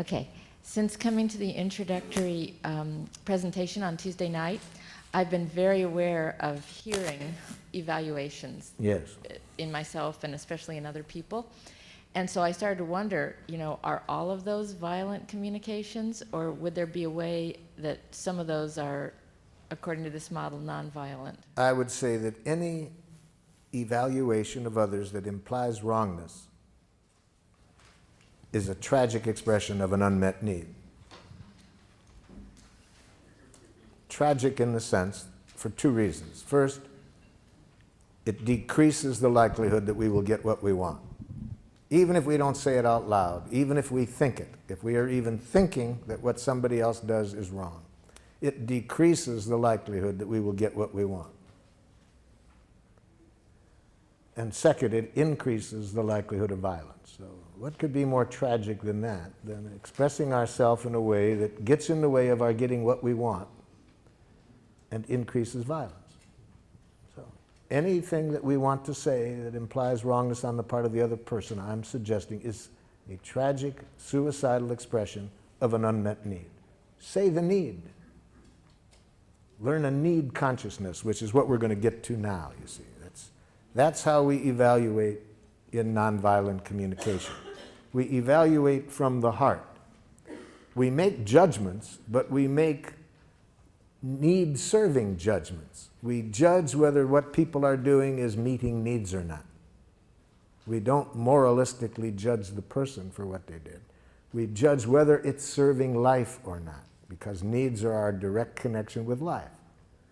Okay. Since coming to the introductory presentation on Tuesday night, I've been very aware of hearing evaluations. Yes. In myself and especially in other people. And so I started to wonder, are all of those violent communications, or would there be a way that some of those are, according to this model, nonviolent? I would say that any evaluation of others that implies wrongness is a tragic expression of an unmet need. Tragic in the sense, for two reasons. First, it decreases the likelihood that we will get what we want. Even if we don't say it out loud, even if we think it, if we are even thinking that what somebody else does is wrong, it decreases the likelihood that we will get what we want. And second, it increases the likelihood of violence. So what could be more tragic than that, than expressing ourselves in a way that gets in the way of our getting what we want and increases violence? So anything that we want to say that implies wrongness on the part of the other person, I'm suggesting, is a tragic, suicidal expression of an unmet need. Say the need. Learn a need consciousness, which is what we're going to get to now, you see. That's how we evaluate in nonviolent communication. We evaluate from the heart. We make judgments, but we make need-serving judgments. We judge whether what people are doing is meeting needs or not. We don't moralistically judge the person for what they did. We judge whether it's serving life or not, because needs are our direct connection with life.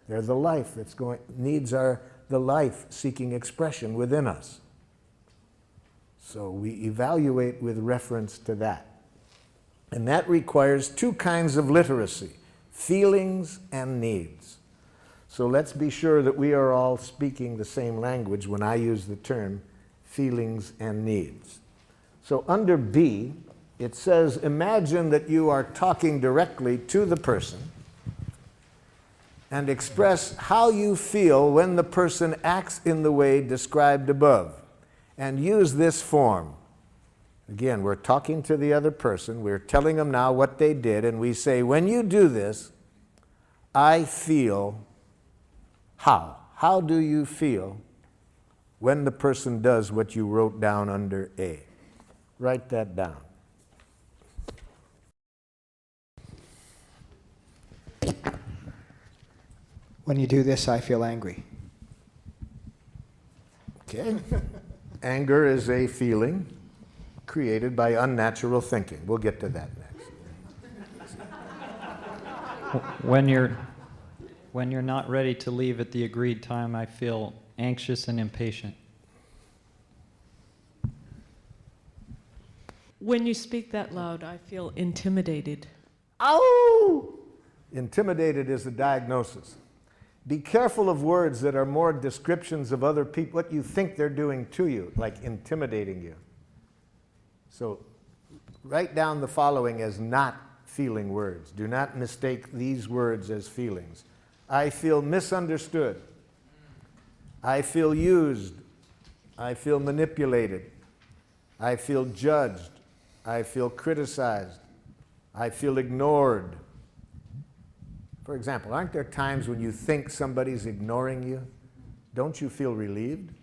They're the life that's going, needs are the life-seeking expression within us. So we evaluate with reference to that. And that requires two kinds of literacy, feelings and needs. So let's be sure that we are all speaking the same language when I use the term feelings and needs. So under B, it says, imagine that you are talking directly to the person and express how you feel when the person acts in the way described above. And use this form. Again, we're talking to the other person, we're telling them now what they did, and we say, when you do this, I feel how? How do you feel when the person does what you wrote down under A? Write that down. When you do this, I feel angry. Okay. Anger is a feeling created by unnatural thinking. We'll get to that next. When you're not ready to leave at the agreed time, I feel anxious and impatient. When you speak that loud, I feel intimidated. Ow! Intimidated is a diagnosis. Be careful of words that are more descriptions of other people, what you think they're doing to you, like intimidating you. So write down the following as not feeling words. Do not mistake these words as feelings. I feel misunderstood. I feel used. I feel manipulated. I feel judged. I feel criticized. I feel ignored. For example, aren't there times when you think somebody's ignoring you? Don't you feel relieved?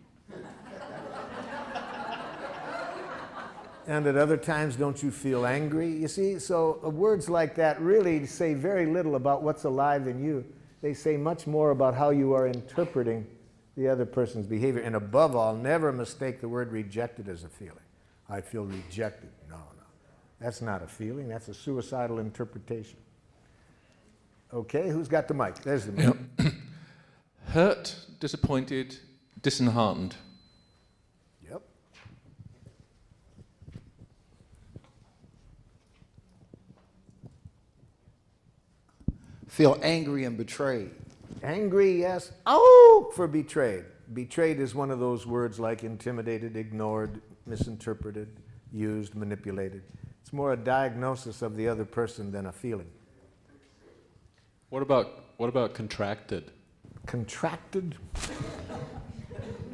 And at other times, don't you feel angry? You see, so words like that really say very little about what's alive in you. They say much more about how you are interpreting the other person's behavior. And above all, never mistake the word rejected as a feeling. I feel rejected. No. That's not a feeling. That's a suicidal interpretation. Okay, who's got the mic? There's the mic. Yep. Hurt, disappointed, disheartened. Yep. Feel angry and betrayed. Angry, yes. Oh, for betrayed. Betrayed is one of those words like intimidated, ignored, misinterpreted, used, manipulated. It's more a diagnosis of the other person than a feeling. What about contracted? Contracted?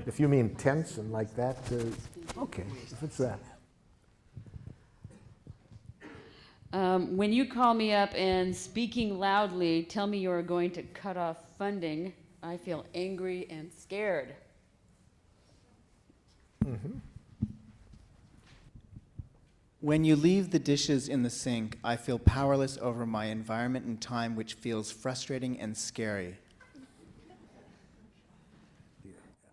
If you mean tense and like that, okay, if it's that. When you call me up and speaking loudly tell me you're going to cut off funding, I feel angry and scared. When you leave the dishes in the sink, I feel powerless over my environment and time, which feels frustrating and scary.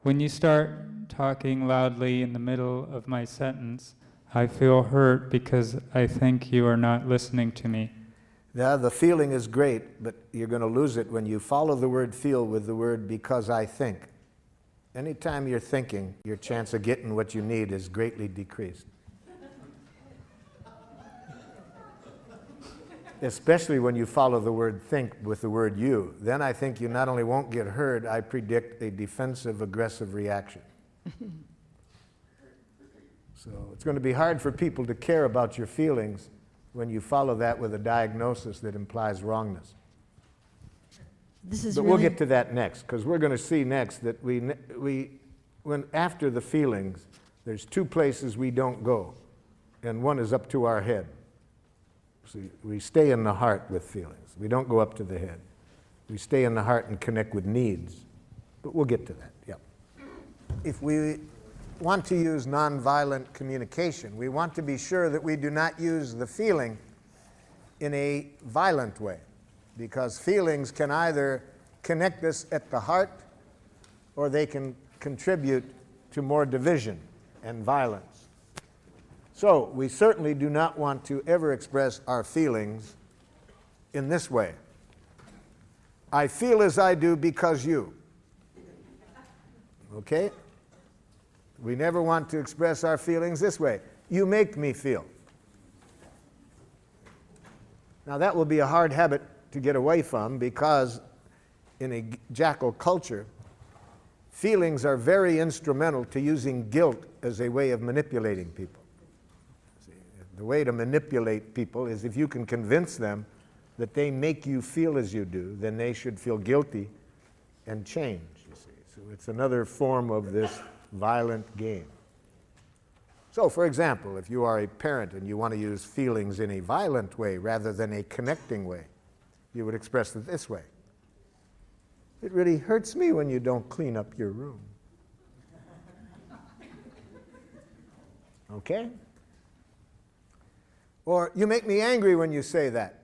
When you start talking loudly in the middle of my sentence, I feel hurt because I think you are not listening to me. Yeah, the feeling is great, but you're going to lose it when you follow the word feel with the word because I think. Anytime you're thinking, your chance of getting what you need is greatly decreased. Especially when you follow the word think with the word you. Then I think you not only won't get heard, I predict a defensive, aggressive reaction. So it's going to be hard for people to care about your feelings when you follow that with a diagnosis that implies wrongness. But we'll get to that next, because we're going to see next that when after the feelings, there's two places we don't go, and one is up to our head. See, we stay in the heart with feelings. We don't go up to the head. We stay in the heart and connect with needs. But we'll get to that, yeah. If we want to use nonviolent communication, we want to be sure that we do not use the feeling in a violent way, because feelings can either connect us at the heart or they can contribute to more division and violence. So we certainly do not want to ever express our feelings in this way. I feel as I do because you. Okay? We never want to express our feelings this way. You make me feel. Now that will be a hard habit to get away from, because in a jackal culture, feelings are very instrumental to using guilt as a way of manipulating people. See, the way to manipulate people is if you can convince them that they make you feel as you do, then they should feel guilty and change, you see. So it's another form of this violent game. So, for example, if you are a parent and you want to use feelings in a violent way rather than a connecting way, you would express it this way. It really hurts me when you don't clean up your room. Okay? Or, you make me angry when you say that.